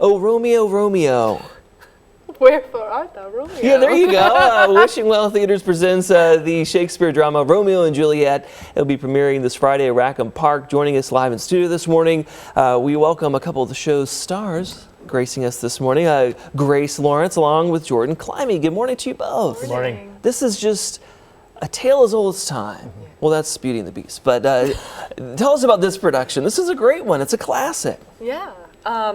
Oh, Romeo, Romeo. Wherefore art thou, Romeo? Yeah, there you go. Wishing Well Theaters presents the Shakespeare drama Romeo and Juliet. It'll be premiering this Friday at Rackham Park. Joining us live in studio this morning, we welcome a couple of the show's stars gracing us this morning. Grace Lawrence along with Jordan Climby. Good morning to you both. Good morning. This is just a tale as old as time. Well, that's Beauty and the Beast. But tell us about this production. This is a great one. It's a classic. Yeah.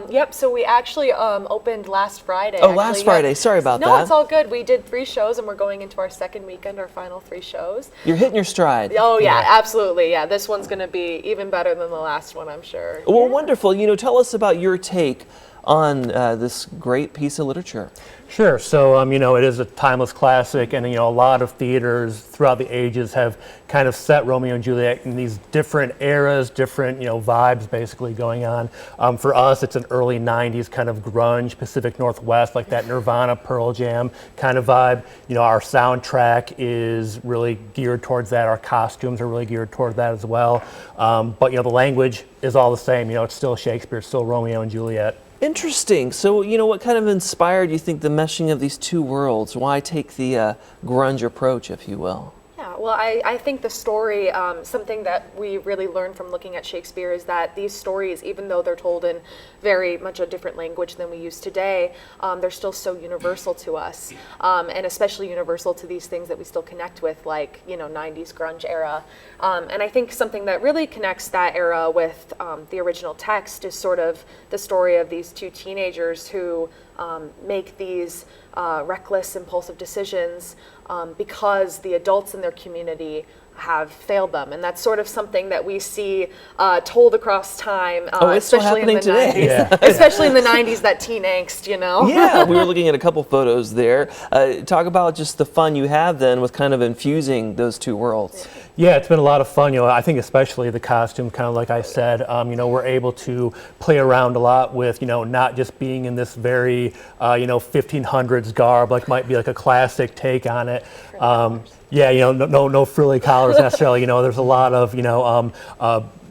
Yep, so we actually opened last Friday. Oh, last Friday. Sorry about that. No, it's all good. We did 3 shows, and we're going into our second weekend, our final 3 shows. You're hitting your stride. Oh, yeah, absolutely. Yeah, this one's going to be even better than the last one, I'm sure. Well, wonderful. You know, tell us about your take on this great piece of literature. Sure. So, you know, it is a timeless classic, and, you know, a lot of theaters throughout the ages have kind of set Romeo and Juliet in these different eras, different, you know, vibes basically going on. For us, it's an early 90s kind of grunge, Pacific Northwest, like that Nirvana, Pearl Jam kind of vibe. You know, our soundtrack is really geared towards that. Our costumes are really geared toward that as well. But, you know, the language is all the same. You know, it's still Shakespeare, it's still Romeo and Juliet. Interesting. So, you know, what kind of inspired, you think, the meshing of these two worlds? Why take the grunge approach, if you will? Yeah, well, I think the story, something that we really learned from looking at Shakespeare is that these stories, even though they're told in very much a different language than we use today, they're still so universal to us, and especially universal to these things that we still connect with, like, you know, 90s grunge era. And I think something that really connects that era with the original text is sort of the story of these 2 teenagers who make these reckless, impulsive decisions because the adults in their community have failed them, and that's sort of something that we see told across time, especially in the today. 90s. Yeah. Especially in the 90s, that teen angst, you know? Yeah, we were looking at a couple photos there. Talk about just the fun you have then with kind of infusing those 2 worlds. Yeah, it's been a lot of fun. You know, I think especially the costume, kind of like I said, you know, we're able to play around a lot with, you know, not just being in this very, you know, 1500s garb, like might be like a classic take on it. Yeah, you know, no frilly collars necessarily. You know, there's a lot of, you know,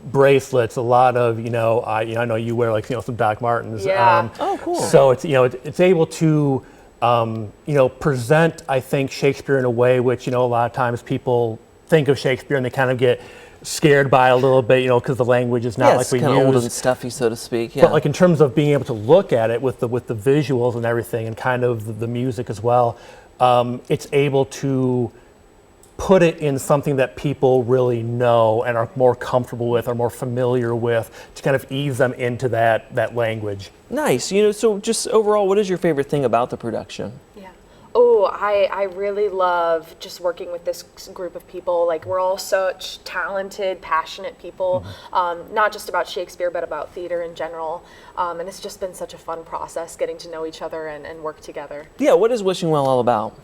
bracelets, a lot of, you know, I know you wear, like, you know, some Doc Martens. Yeah. Oh, cool. So it's, you know, it's able to, you know, present, I think, Shakespeare in a way which, you know, a lot of times people think of Shakespeare and they kind of get scared by it a little bit, you know, because the language is not like we kind of old use. and stuffy, so to speak. Yeah. But like in terms of being able to look at it with the visuals and everything, and kind of the music as well, it's able to put it in something that people really know and are more comfortable with, or more familiar with, to kind of ease them into that language. Nice. You know, so just overall, what is your favorite thing about the production? Yeah. Oh, I really love just working with this group of people. Like, we're all such talented, passionate people, not just about Shakespeare, but about theater in general. And it's just been such a fun process getting to know each other and work together. Yeah, what is Wishing Well all about?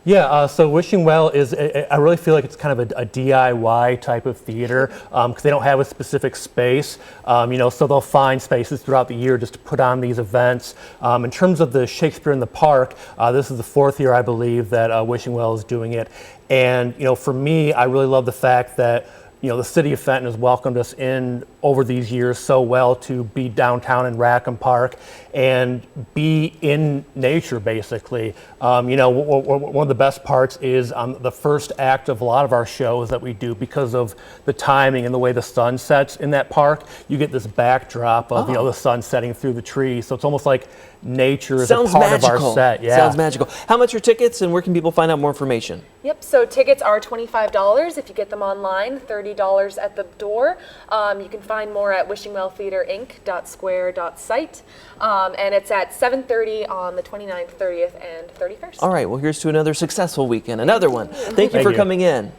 Yeah, so Wishing Well is, I really feel like it's kind of a DIY type of theater, because they don't have a specific space, you know, so they'll find spaces throughout the year just to put on these events. In terms of the Shakespeare in the Park, this is the 4th year, I believe, that Wishing Well is doing it. And, you know, for me, I really love the fact that, you know, the city of Fenton has welcomed us in over these years so well to be downtown in Rackham Park and be in nature, basically. You know, one of the best parts is the first act of a lot of our shows that we do, because of the timing and the way the sun sets in that park. You get this backdrop of, you know, the sun setting through the trees. So it's almost like nature is a part of our set. Yeah. Sounds magical. How much are tickets, and where can people find out more information? Yep, so tickets are $25 if you get them online, $30 at the door. You can find more at wishingwelltheaterinc.square.site. And it's at 7:30 on the 29th, 30th, and 31st. All right, well, here's to another successful weekend, another one. Thank you for coming in.